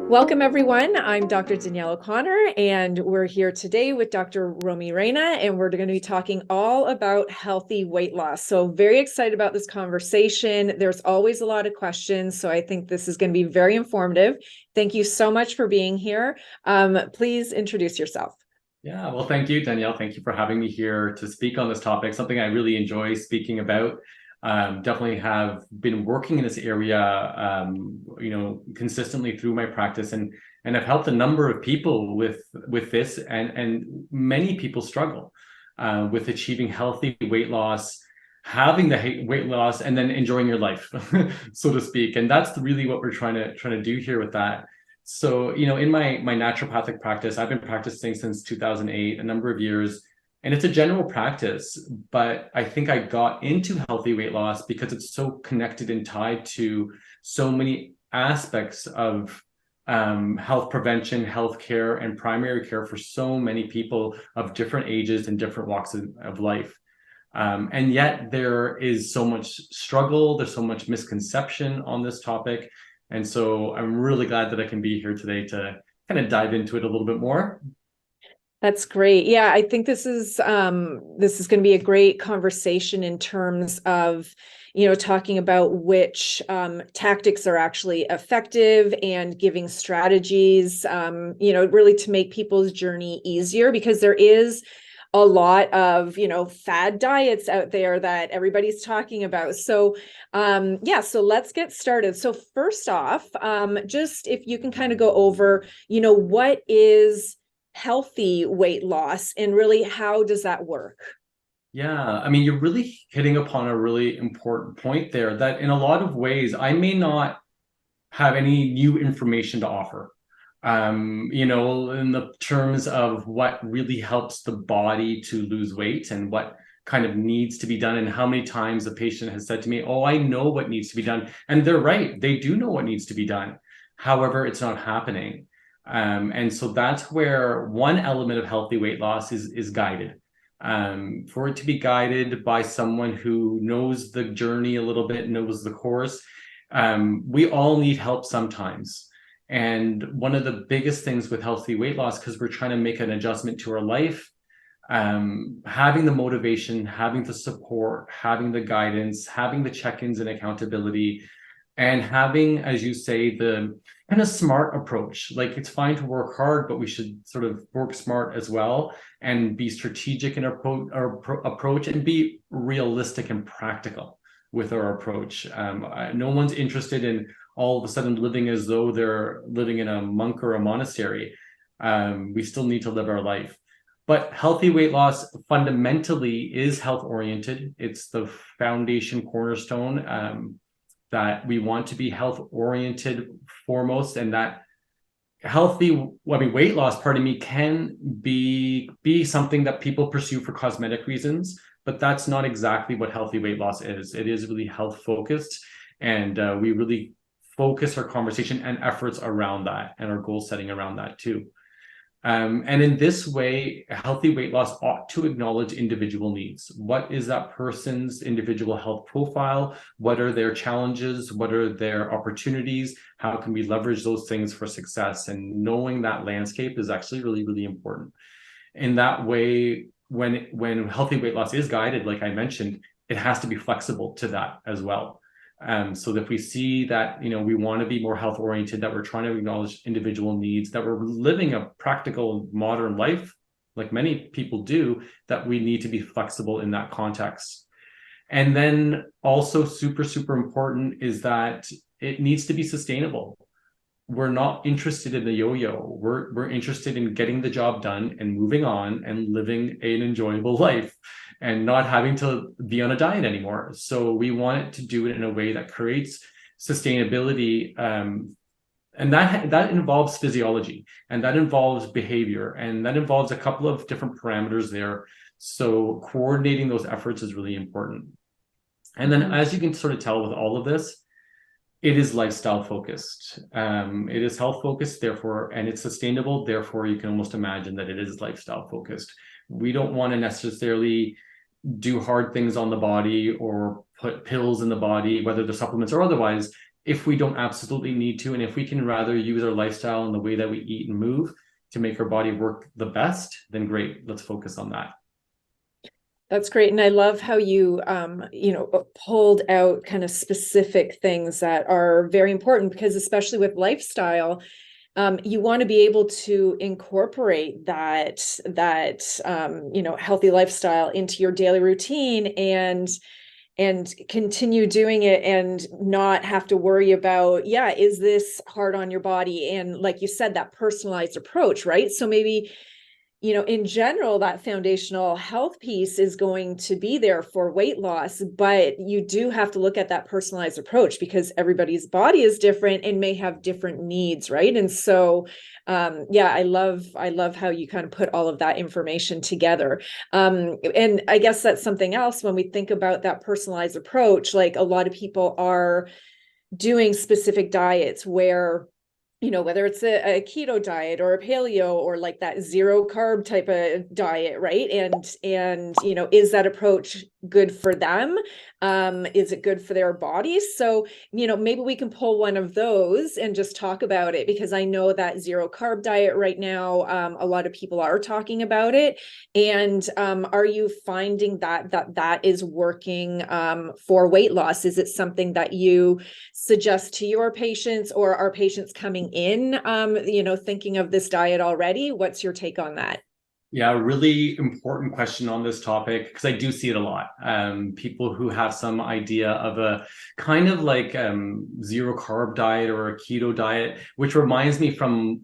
Welcome, everyone. I'm Dr. Danielle O'Connor, and we're here today with Dr. Romy Reina, and we're going to be talking all about healthy weight loss. So very excited about this conversation. There's always a lot of questions, so I think this is going to be very informative. Thank you so much for being here. Please introduce yourself. Yeah, well, thank you, Danielle. Thank you for having me here to speak on this topic, something I really enjoy speaking about. Definitely have been working in this area, consistently through my practice, and I've helped a number of people with this, and many people struggle with achieving healthy weight loss, having the weight loss, and then enjoying your life, so to speak. And that's really what we're trying to do here with that. So, in my naturopathic practice, I've been practicing since 2008, a number of years, and it's a general practice, but I think I got into healthy weight loss because it's so connected and tied to so many aspects of health prevention, health care, and primary care for so many people of different ages and different walks of life. And yet there is so much struggle, there's so much misconception on this topic. And so I'm really glad that I can be here today to kind of dive into it a little bit more. That's great. Yeah, I think this is going to be a great conversation in terms of, talking about which tactics are actually effective and giving strategies, really to make people's journey easier, because there is a lot of, fad diets out there that everybody's talking about. So, so let's get started. So first off, just if you can kind of go over, what is healthy weight loss and really how does that work? Yeah, I mean, you're really hitting upon a really important point there that in a lot of ways, I may not have any new information to offer. In the terms of what really helps the body to lose weight and what kind of needs to be done, and how many times a patient has said to me, "Oh, I know what needs to be done." And they're right, they do know what needs to be done. However, it's not happening. And so that's where one element of healthy weight loss is guided. For it to be guided by someone who knows the journey a little bit, knows the course. We all need help sometimes. And one of the biggest things with healthy weight loss, because we're trying to make an adjustment to our life, having the motivation, having the support, having the guidance, having the check-ins and accountability, and having, as you say, the kind of smart approach. Like, it's fine to work hard, but we should sort of work smart as well and be strategic in our approach and be realistic and practical with our approach. No one's interested in all of a sudden living as though they're living in a monk or a monastery. We still need to live our life. But healthy weight loss fundamentally is health oriented. It's the foundation cornerstone, that we want to be health oriented foremost, and that weight loss, pardon me, can be something that people pursue for cosmetic reasons, but that's not exactly what healthy weight loss is. It is really health focused, and we really focus our conversation and efforts around that, and our goal setting around that too. And in this way, healthy weight loss ought to acknowledge individual needs. What is that person's individual health profile? What are their challenges? What are their opportunities? How can we leverage those things for success? And knowing that landscape is actually really, really important. In that way, when healthy weight loss is guided, like I mentioned, it has to be flexible to that as well. So that if we see that, we want to be more health oriented, that we're trying to acknowledge individual needs, that we're living a practical modern life, like many people do, that we need to be flexible in that context. And then also super, super important is that it needs to be sustainable. We're not interested in the yo-yo. We're interested in getting the job done and moving on and living an enjoyable life and not having to be on a diet anymore. So we want it to do it in a way that creates sustainability, and that involves physiology, and that involves behavior, and that involves a couple of different parameters there. So coordinating those efforts is really important. And then, as you can sort of tell with all of this, it is lifestyle focused. It is health focused, therefore, and it's sustainable. Therefore, you can almost imagine that it is lifestyle focused. We don't want to necessarily do hard things on the body or put pills in the body, whether they're supplements or otherwise, if we don't absolutely need to, and if we can rather use our lifestyle and the way that we eat and move to make our body work the best, then great, let's focus on that. That's great. And I love how you, pulled out kind of specific things that are very important, because especially with lifestyle, you want to be able to incorporate that healthy lifestyle into your daily routine and continue doing it and not have to worry about, is this hard on your body? And like you said, that personalized approach, right? So maybe, in general, that foundational health piece is going to be there for weight loss, but you do have to look at that personalized approach, because everybody's body is different and may have different needs, right? And so, I love how you kind of put all of that information together. And I guess that's something else when we think about that personalized approach. Like, a lot of people are doing specific diets where, whether it's a keto diet or a paleo or like that zero carb type of diet, right? And is that approach good for them? Is it good for their bodies? So, maybe we can pull one of those and just talk about it, because I know that zero carb diet right now, a lot of people are talking about it. And are you finding that is working for weight loss? Is it something that you suggest to your patients, or are patients coming in, thinking of this diet already? What's your take on that? Yeah, really important question on this topic, because I do see it a lot. People who have some idea of a kind of like zero carb diet or a keto diet, which reminds me from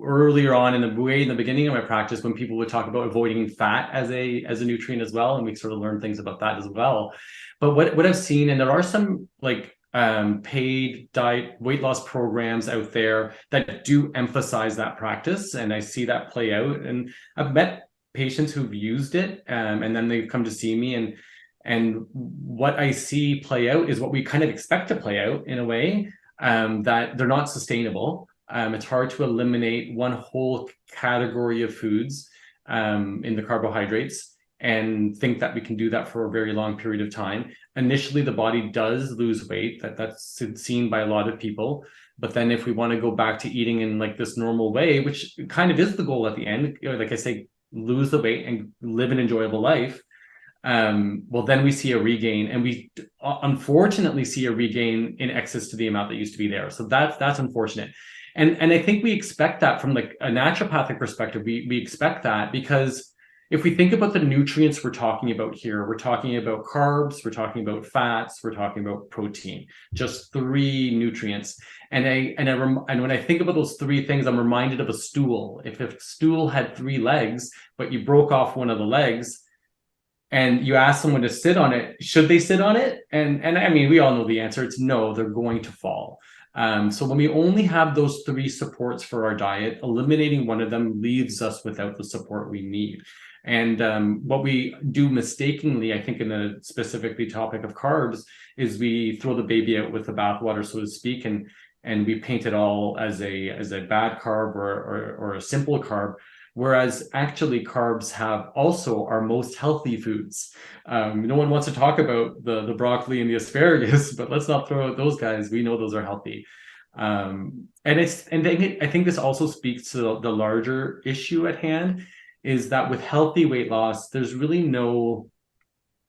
earlier on in the beginning of my practice, when people would talk about avoiding fat as a nutrient as well, and we sort of learned things about that as well. But what I've seen, and there are some like paid diet weight loss programs out there that do emphasize that practice, and I see that play out. And I've met patients who've used it, and then they come to see me, and what I see play out is what we kind of expect to play out in a way, that they're not sustainable. It's hard to eliminate one whole category of foods in the carbohydrates and think that we can do that for a very long period of time. Initially, the body does lose weight. That's seen by a lot of people. But then if we want to go back to eating in like this normal way, which kind of is the goal at the end, like I say, lose the weight and live an enjoyable life, well, then we see a regain, and we unfortunately see a regain in excess to the amount that used to be there. So that's unfortunate. And I think we expect that from like a naturopathic perspective. We expect that, because if we think about the nutrients we're talking about here, we're talking about carbs, we're talking about fats, we're talking about protein, just three nutrients. And when I think about those three things, I'm reminded of a stool. If a stool had three legs, but you broke off one of the legs and you ask someone to sit on it, should they sit on it? And I mean, we all know the answer. It's no, they're going to fall. So when we only have those three supports for our diet, eliminating one of them leaves us without the support we need. And what we do mistakenly, I think, in the specifically topic of carbs, is we throw the baby out with the bathwater, so to speak, and we paint it all as a bad carb or a simple carb. Whereas actually carbs have also our most healthy foods. No one wants to talk about the broccoli and the asparagus, but let's not throw out those guys. We know those are healthy. And I think this also speaks to the larger issue at hand, is that with healthy weight loss, there's really no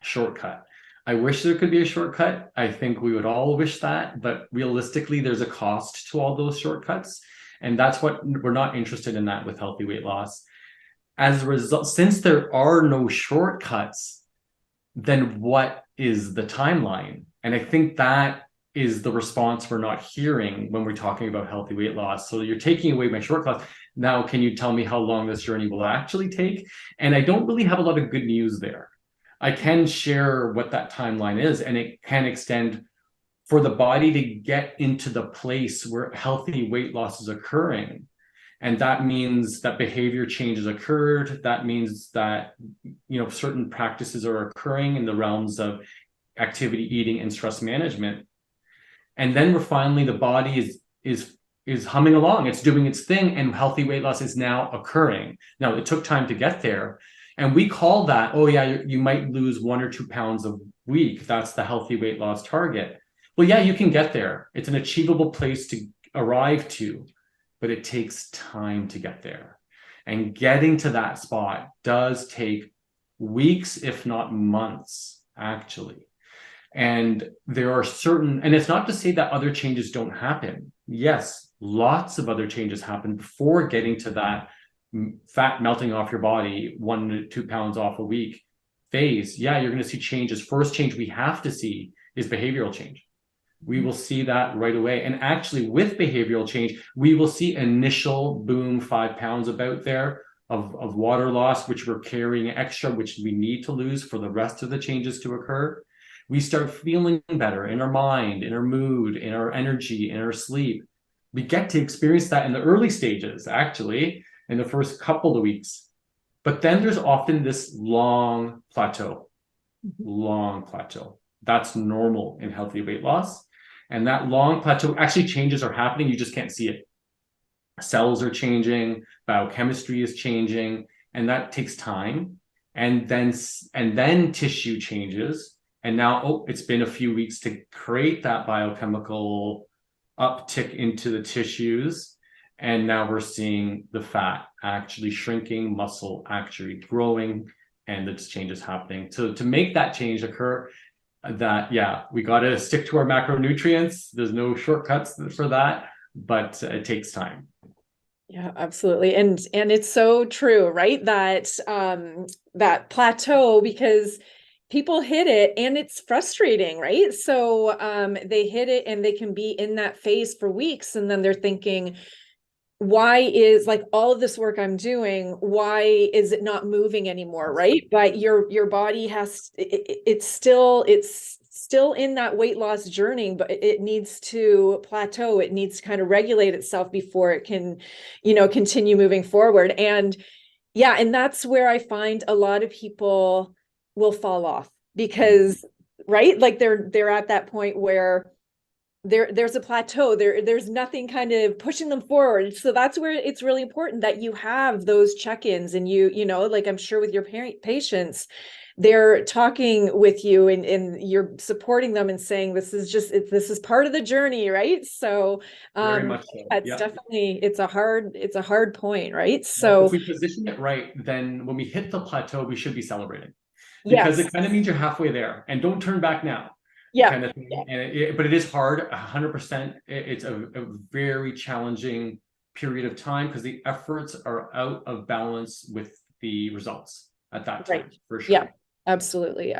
shortcut. I wish there could be a shortcut. I think we would all wish that, but realistically, there's a cost to all those shortcuts. And that's what we're not interested in, that with healthy weight loss. As a result, since there are no shortcuts, then what is the timeline? And I think that is the response we're not hearing when we're talking about healthy weight loss. So you're taking away my shortcuts. Now, can you tell me how long this journey will actually take? And I don't really have a lot of good news there. I can share what that timeline is, and it can extend for the body to get into the place where healthy weight loss is occurring. And that means that behavior changes occurred. That means that, certain practices are occurring in the realms of activity, eating, and stress management. And then we're finally, the body is humming along. It's doing its thing, and healthy weight loss is now occurring. Now, it took time to get there. And we call that, oh yeah, you might lose 1 or 2 pounds a week. That's the healthy weight loss target. Well, yeah, you can get there. It's an achievable place to arrive to, but it takes time to get there. And getting to that spot does take weeks, if not months, actually. And there are certain, and it's not to say that other changes don't happen. Yes, lots of other changes happen before getting to that fat melting off your body, 1 to 2 pounds off a week phase. Yeah, you're going to see changes. First change we have to see is behavioral change. We will see that right away. And actually, with behavioral change, we will see initial boom, 5 pounds about there of water loss, which we're carrying extra, which we need to lose for the rest of the changes to occur. We start feeling better in our mind, in our mood, in our energy, in our sleep. We get to experience that in the early stages, actually, in the first couple of weeks. But then there's often this long plateau. That's normal in healthy weight loss. And that long plateau, actually changes are happening. You just can't see it. Cells are changing, biochemistry is changing, and that takes time. And then tissue changes. And now, it's been a few weeks to create that biochemical uptick into the tissues. And now we're seeing the fat actually shrinking, muscle actually growing, and the changes happening. So to make that change occur, we got to stick to our macronutrients. There's no shortcuts for that, but it takes time. Yeah, absolutely. And it's so true, right? That that plateau, because people hit it and it's frustrating, right? So they hit it and they can be in that phase for weeks, and then they're thinking, why is, like, all of this work I'm doing, why is it not moving anymore, right? But your body has, it's still in that weight loss journey, but it needs to plateau. It needs to kind of regulate itself before it can, continue moving forward. And yeah, and that's where I find a lot of people will fall off because, right, like they're at that point where there's a plateau, there's nothing kind of pushing them forward. So that's where it's really important that you have those check-ins, and like, I'm sure with your patients, they're talking with you and you're supporting them and saying, this is part of the journey, right? So Very much so. it's Yeah. definitely, it's a hard point, right? Well, So if we position it right, then when we hit the plateau, we should be celebrating, because yes, it kind of means you're halfway there and don't turn back now. yeah, Kind of thing. And but it is hard, 100%. It's a very challenging period of time because the efforts are out of balance with the results at that time, right, for sure. yeah. Absolutely.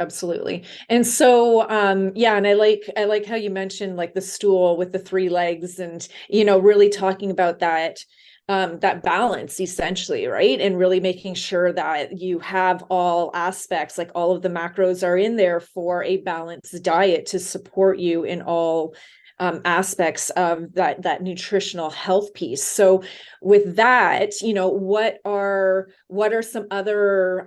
And so, yeah, and I like how you mentioned, like, the stool with the 3 legs, and, really talking about that, that balance, essentially, right? And really making sure that you have all aspects, like all of the macros are in there for a balanced diet to support you in all aspects of that nutritional health piece. So with that, what are some other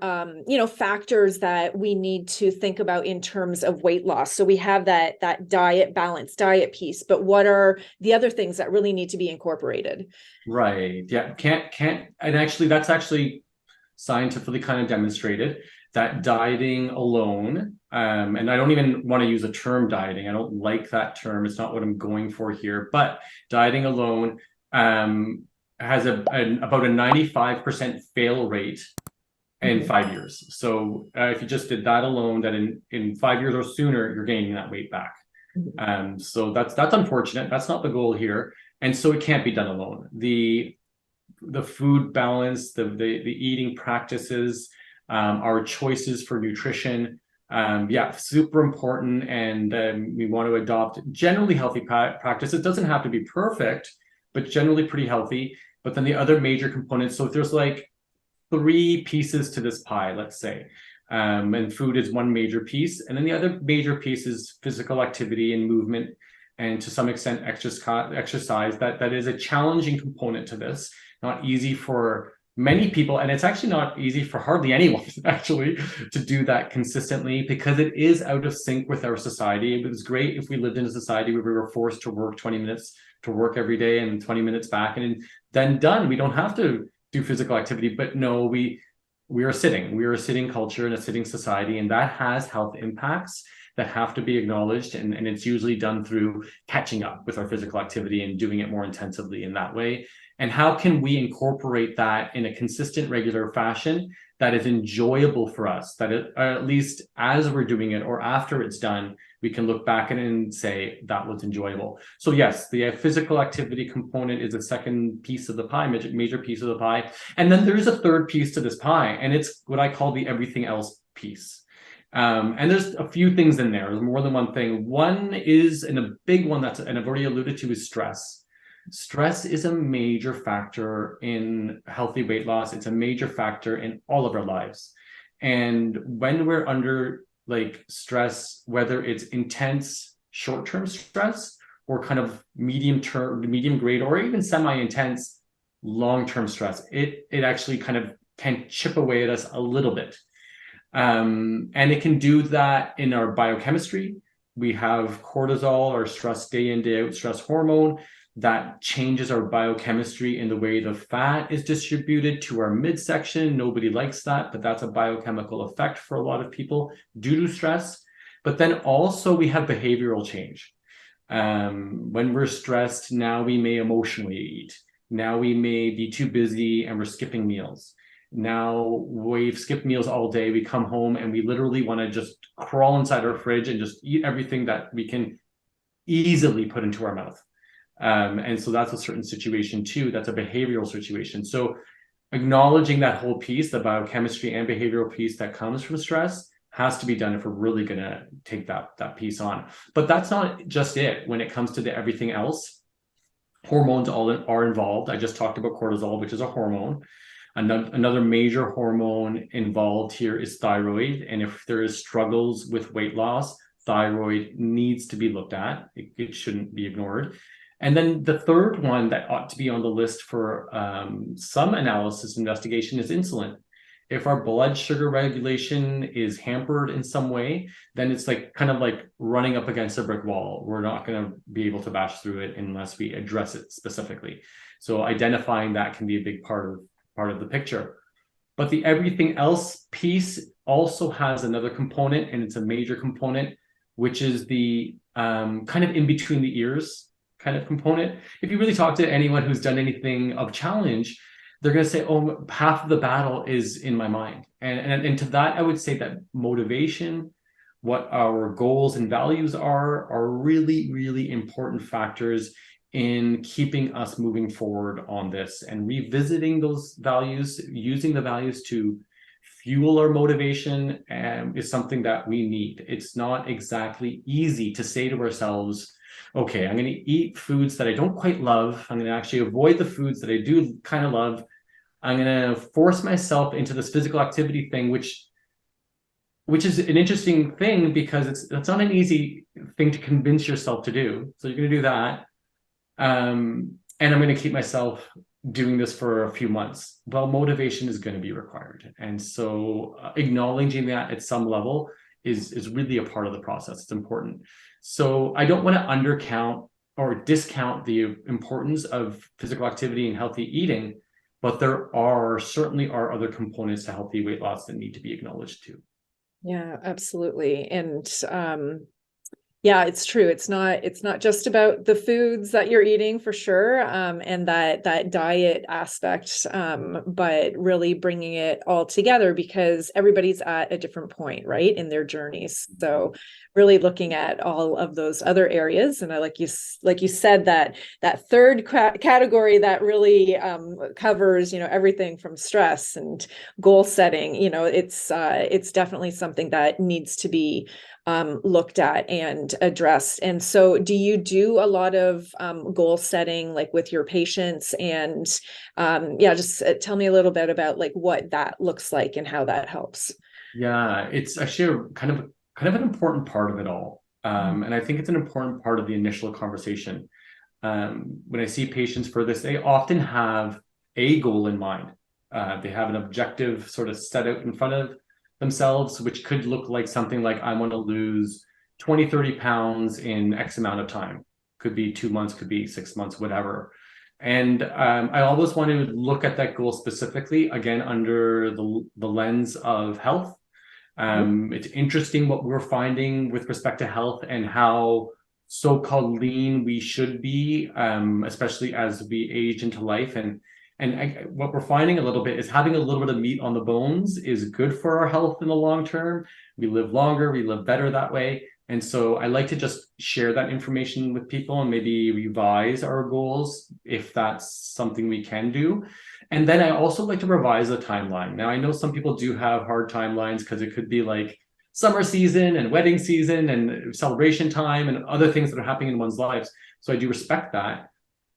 factors that we need to think about in terms of weight loss? So we have that diet piece, but what are the other things that really need to be incorporated? Right. Yeah. Can't. And actually, that's actually scientifically kind of demonstrated that dieting alone, and I don't even want to use the term dieting. I don't like that term. It's not what I'm going for here. But dieting alone has about a 95% fail rate in 5 years. So if you just did that alone, that in 5 years or sooner, you're gaining that weight back. So that's unfortunate. That's not the goal here. And so it can't be done alone. The food balance, the eating practices, our choices for nutrition, super important. And we want to adopt generally healthy practice. It doesn't have to be perfect, but generally pretty healthy. But then the other major components, so if there's like 3 pieces to this pie, let's say, and food is one major piece, and then the other major piece is physical activity and movement, and to some extent exercise. That is a challenging component to this. Not easy for many people, and it's actually not easy for hardly anyone actually to do that consistently, because it is out of sync with our society. It was great if we lived in a society where we were forced to work 20 minutes to work every day and 20 minutes back and then done. We don't have to do physical activity. But no, we are a sitting culture and a sitting society, and that has health impacts that have to be acknowledged, and it's usually done through catching up with our physical activity and doing it more intensively in that way. And how can we incorporate that in a consistent, regular fashion that is enjoyable for us, that at least as we're doing it or after it's done, we can look back at it and say that was enjoyable. So yes, the physical activity component is the second piece of the pie, major piece of the pie. And then there's a third piece to this pie, and it's what I call the everything else piece. And there's a few things in there. There's more than one thing. One is, and a big one and I've already alluded to, is stress. Stress is a major factor in healthy weight loss. It's a major factor in all of our lives. And when we're under like stress, whether it's intense short-term stress or kind of medium grade, or even semi-intense long-term stress, it actually kind of can chip away at us a little bit. And it can do that in our biochemistry. We have cortisol, or stress day in, day out stress hormone, that changes our biochemistry in the way the fat is distributed to our midsection. Nobody likes that, but that's a biochemical effect for a lot of people due to stress. But then also we have behavioral change. When we're stressed, now we may emotionally eat. Now we may be too busy and we're skipping meals. Now we've skipped meals all day. We come home and we literally want to just crawl inside our fridge and just eat everything that we can easily put into our mouth. And so that's a certain situation too. That's a behavioral situation. So acknowledging that whole piece, the biochemistry and behavioral piece that comes from stress, has to be done if we're really going to take that piece on. But that's not just it. When it comes to the everything else, hormones are involved. I just talked about cortisol, which is a hormone. Another major hormone involved here is thyroid. And if there is struggles with weight loss, thyroid needs to be looked at. It shouldn't be ignored. And then the third one that ought to be on the list for some analysis investigation is insulin. If our blood sugar regulation is hampered in some way, then it's like kind of like running up against a brick wall. We're not going to be able to bash through it unless we address it specifically. So identifying that can be a big part of the picture. But the everything else piece also has another component, and it's a major component, which is the kind of in between the ears kind of component. If you really talk to anyone who's done anything of challenge, they're going to say, oh, half of the battle is in my mind. And to that, I would say that motivation, what our goals and values are really, really important factors in keeping us moving forward on this, and revisiting those values, using the values to fuel our motivation, is something that we need. It's not exactly easy to say to ourselves, okay, I'm going to eat foods that I don't quite love. I'm going to actually avoid the foods that I do kind of love. I'm going to force myself into this physical activity thing, which is an interesting thing because it's not an easy thing to convince yourself to do. So you're going to do that. And I'm going to keep myself doing this for a few months. Well, motivation is going to be required. And so acknowledging that at some level is really a part of the process. It's important. So I don't want to undercount or discount the importance of physical activity and healthy eating, but there certainly are other components to healthy weight loss that need to be acknowledged too. Yeah, absolutely. And yeah, it's true. It's not just about the foods that you're eating for sure, and that diet aspect, but really bringing it all together, because everybody's at a different point, right, in their journeys. So really looking at all of those other areas, and I like you said, that third category that really covers everything from stress and goal setting. It's definitely something that needs to be looked at and addressed. And so do you do a lot of goal setting, like with your patients? And just tell me a little bit about like what that looks like and how that helps. Yeah, it's actually kind of an important part of it all. And I think it's an important part of the initial conversation. When I see patients for this, they often have a goal in mind. They have an objective sort of set out in front of themselves, which could look like something like, I want to lose 20, 30 pounds in X amount of time. Could be 2 months, could be 6 months, whatever. And I always want to look at that goal specifically, again, under the lens of health. It's interesting what we're finding with respect to health and how so-called lean we should be, especially as we age into life. What we're finding a little bit is having a little bit of meat on the bones is good for our health in the long term. We live longer, we live better that way. And so I like to just share that information with people and maybe revise our goals if that's something we can do. And then I also like to revise the timeline. Now, I know some people do have hard timelines because it could be like summer season and wedding season and celebration time and other things that are happening in one's lives. So I do respect that.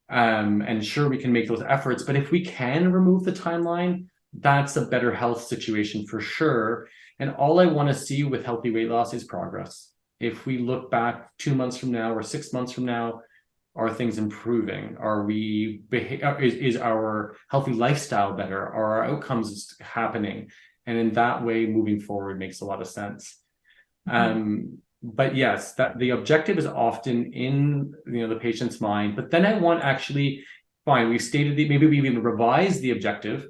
And sure, we can make those efforts. But if we can remove the timeline, that's a better health situation for sure. And all I want to see with healthy weight loss is progress. If we look back 2 months from now or 6 months from now, are things improving? Is our healthy lifestyle better? Are our outcomes happening? And in that way, moving forward makes a lot of sense. But yes, that the objective is often in the patient's mind. But then I want actually, fine, we stated maybe we even revise the objective.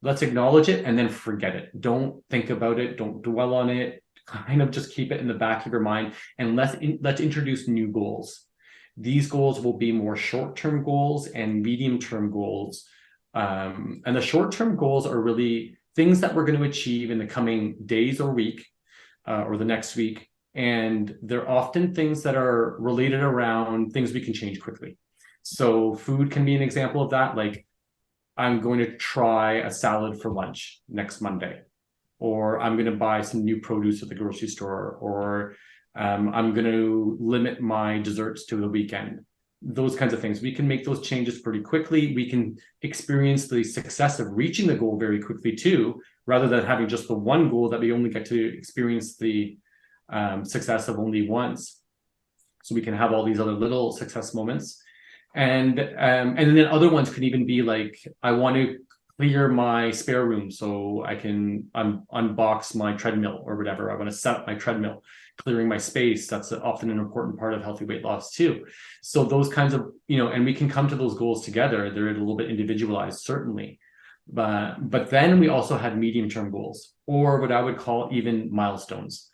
Let's acknowledge it and then forget it. Don't think about it. Don't dwell on it. Kind of just keep it in the back of your mind, and let's introduce new goals. These goals will be more short-term goals and medium-term goals. And the short-term goals are really things that we're going to achieve in the coming days or week, or the next week. And they're often things that are related around things we can change quickly. So food can be an example of that. Like, I'm going to try a salad for lunch next Monday, or I'm going to buy some new produce at the grocery store, or I'm going to limit my desserts to the weekend. Those kinds of things. We can make those changes pretty quickly. We can experience the success of reaching the goal very quickly too, rather than having just the one goal that we only get to experience the success of only once. So we can have all these other little success moments. And then other ones could even be like, I want to clear my spare room so I can unbox my treadmill or whatever. I want to set up my treadmill, clearing my space. That's often an important part of healthy weight loss too. So those kinds of, and we can come to those goals together. They're a little bit individualized, certainly. But then we also have medium-term goals, or what I would call even milestones.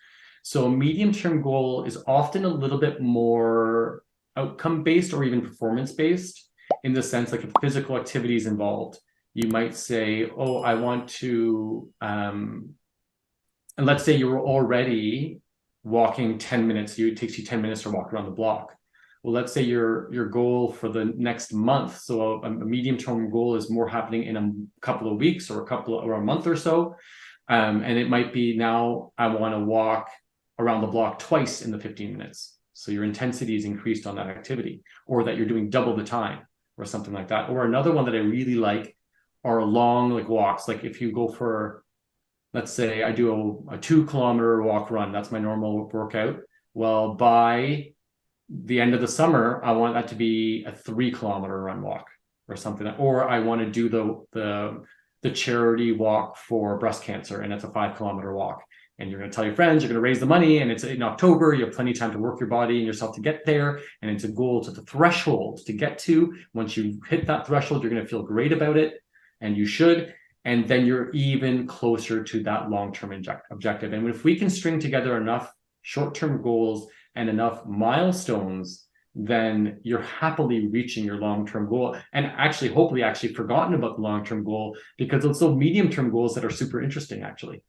So a medium-term goal is often a little bit more outcome-based or even performance-based, in the sense like if physical activity is involved. You might say, oh, I want to, and let's say you're already walking 10 minutes, it takes you 10 minutes to walk around the block. Well, let's say your goal for the next month, so a medium-term goal is more happening in a couple of weeks or a month or so. And it might be, now I want to walk around the block twice in the 15 minutes. So your intensity is increased on that activity, or that you're doing double the time or something like that. Or another one that I really like are long walks. Like if you go for, let's say I do a 2-kilometer walk run, that's my normal workout. Well, by the end of the summer, I want that to be a 3-kilometer run walk or something. Or I want to do the charity walk for breast cancer, and it's a 5-kilometer walk. And you're going to tell your friends, you're going to raise the money, and it's in October, you have plenty of time to work your body and yourself to get there. And it's a goal, to the threshold to get to. Once you hit that threshold, you're going to feel great about it, and you should. And then you're even closer to that long-term objective. And if we can string together enough short-term goals and enough milestones, then you're happily reaching your long-term goal, and hopefully forgotten about the long-term goal, because it's those medium-term goals that are super interesting, actually.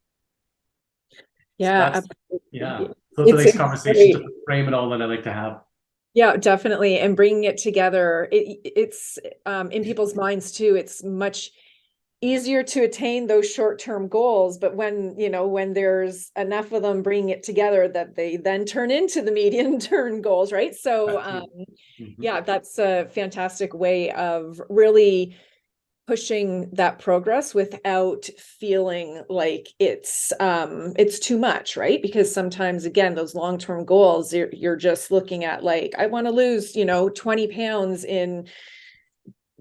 Yeah, yeah. Those are nice conversations to frame it all that I like to have. Yeah, definitely. And bringing it together, it's in people's minds too. It's much easier to attain those short-term goals, but when there's enough of them, bringing it together, that they then turn into the medium-term goals, right? So yeah, that's a fantastic way of really pushing that progress without feeling like it's too much, right? Because sometimes, again, those long-term goals, you're just looking at like, I want to lose 20 pounds in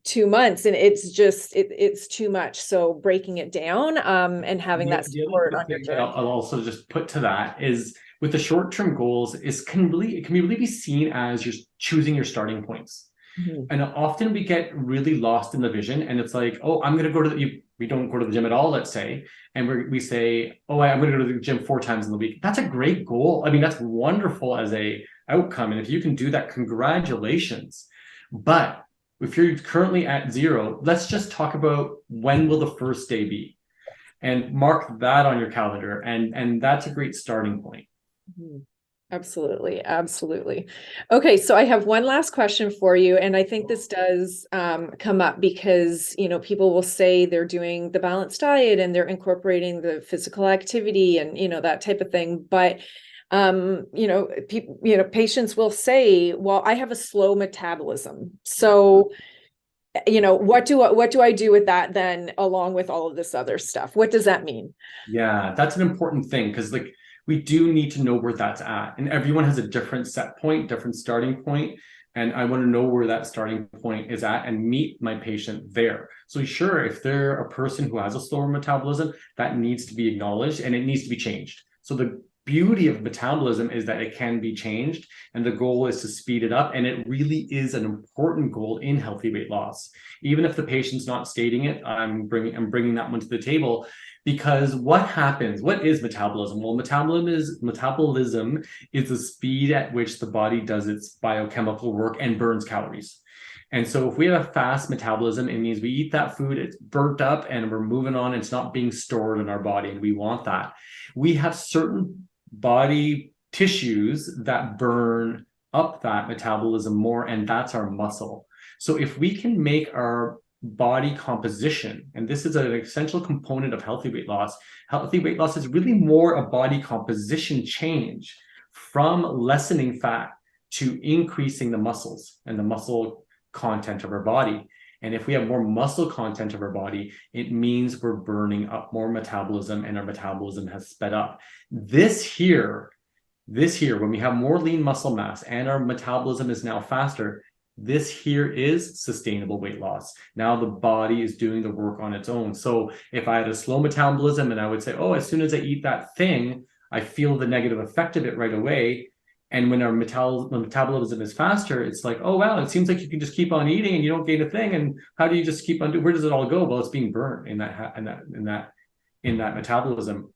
2 months, and it's just it's too much. So breaking it down and having that support on your journey. I'll also just put to that is, with the short-term goals, it can really be seen as you're choosing your starting points. Mhm. And often we get really lost in the vision, and it's like, oh, I'm going to go to we don't go to the gym at all, let's say, and we say, oh, I'm going to go to the gym 4 times in the week. That's a great goal. I mean, that's wonderful as a outcome. And if you can do that, congratulations. But if you're currently at 0, let's just talk about when will the first day be, and mark that on your calendar. And that's a great starting point. Mhm. Absolutely. Absolutely. Okay. So I have one last question for you. And I think this does come up because, people will say they're doing the balanced diet and they're incorporating the physical activity and, that type of thing. But, people, patients will say, well, I have a slow metabolism. So, what do I do with that then, along with all of this other stuff? What does that mean? Yeah, that's an important thing, because like we do need to know where that's at. And everyone has a different set point, different starting point. And I want to know where that starting point is at and meet my patient there. So sure, if they're a person who has a slower metabolism, that needs to be acknowledged and it needs to be changed. So the beauty of metabolism is that it can be changed, and the goal is to speed it up. And it really is an important goal in healthy weight loss. Even if the patient's not stating it, I'm bringing that one to the table. Because what happens? What is metabolism? Well, metabolism is the speed at which the body does its biochemical work and burns calories. And so if we have a fast metabolism, it means we eat that food, it's burnt up, and we're moving on. It's not being stored in our body, and we want that. We have certain body tissues that burn up that metabolism more, and that's our muscle. So if we can make our body composition, and this is an essential component of healthy weight loss. Healthy weight loss is really more a body composition change from lessening fat to increasing the muscles and the muscle content of our body. And if we have more muscle content of our body, it means we're burning up more metabolism, and our metabolism has sped up. This here, when we have more lean muscle mass and our metabolism is now faster, this here is sustainable weight loss. Now the body is doing the work on its own. So if I had a slow metabolism and I would say, oh, as soon as I eat that thing, I feel the negative effect of it right away. And when our metabolism is faster, it's like, oh, wow, it seems like you can just keep on eating and you don't gain a thing. And how do you just keep on doing? Where does it all go? Well, it's being burned in that metabolism.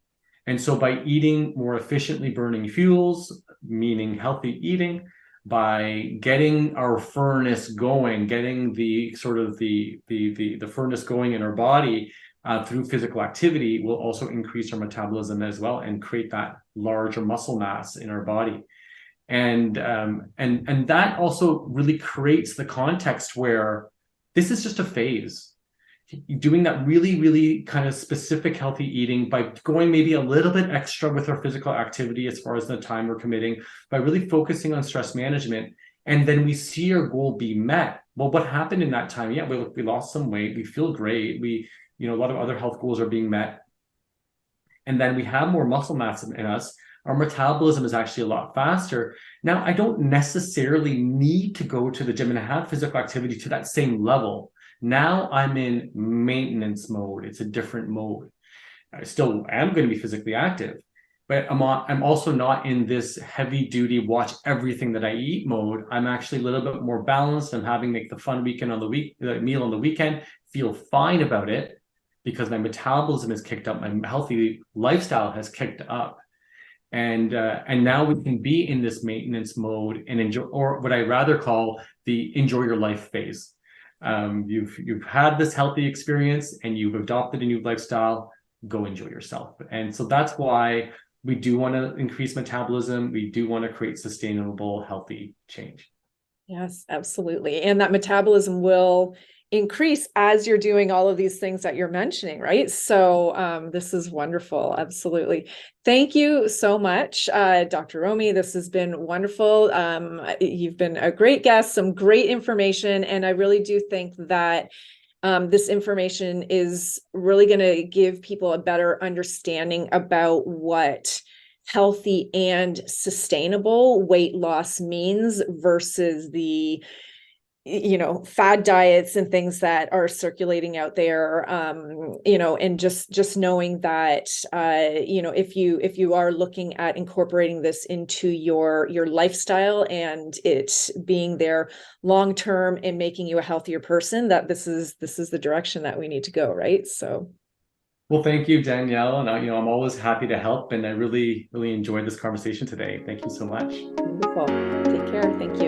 And so by eating more efficiently burning fuels, meaning healthy eating, by getting our furnace going, getting the sort of the furnace going in our body through physical activity, will also increase our metabolism as well and create that larger muscle mass in our body. And that also really creates the context where this is just a phase. Doing that really, really kind of specific healthy eating by going maybe a little bit extra with our physical activity as far as the time we're committing, by really focusing on stress management, and then we see our goal be met. Well, what happened in that time? Yeah, we lost some weight, we feel great, a lot of other health goals are being met, and then we have more muscle mass in us. Our metabolism is actually a lot faster. Now, I don't necessarily need to go to the gym and have physical activity to that same level. Now I'm in maintenance mode. It's a different mode. I still am going to be physically active, but I'm also not in this heavy duty watch everything that I eat mode. I'm actually a little bit more balanced. I'm having like the fun weekend on the meal on the weekend, feel fine about it because my metabolism is kicked up. My healthy lifestyle has kicked up. And now we can be in this maintenance mode and enjoy, or what I rather call the enjoy your life phase. You've had this healthy experience and you've adopted a new lifestyle. Go enjoy yourself. And so that's why we do want to increase metabolism. We do want to create sustainable, healthy change. Yes, absolutely. And that metabolism will increase as you're doing all of these things that you're mentioning, right? So this is wonderful. Absolutely. Thank you so much, Dr. Romy. This has been wonderful. You've been a great guest, some great information. And I really do think that this information is really going to give people a better understanding about what healthy and sustainable weight loss means versus the fad diets and things that are circulating out there, and just knowing that, if you are looking at incorporating this into your lifestyle and it being there long term and making you a healthier person, that this is the direction that we need to go, right? So. Well, thank you, Danielle. And I'm always happy to help. And I really, really enjoyed this conversation today. Thank you so much. Wonderful. Take care. Thank you.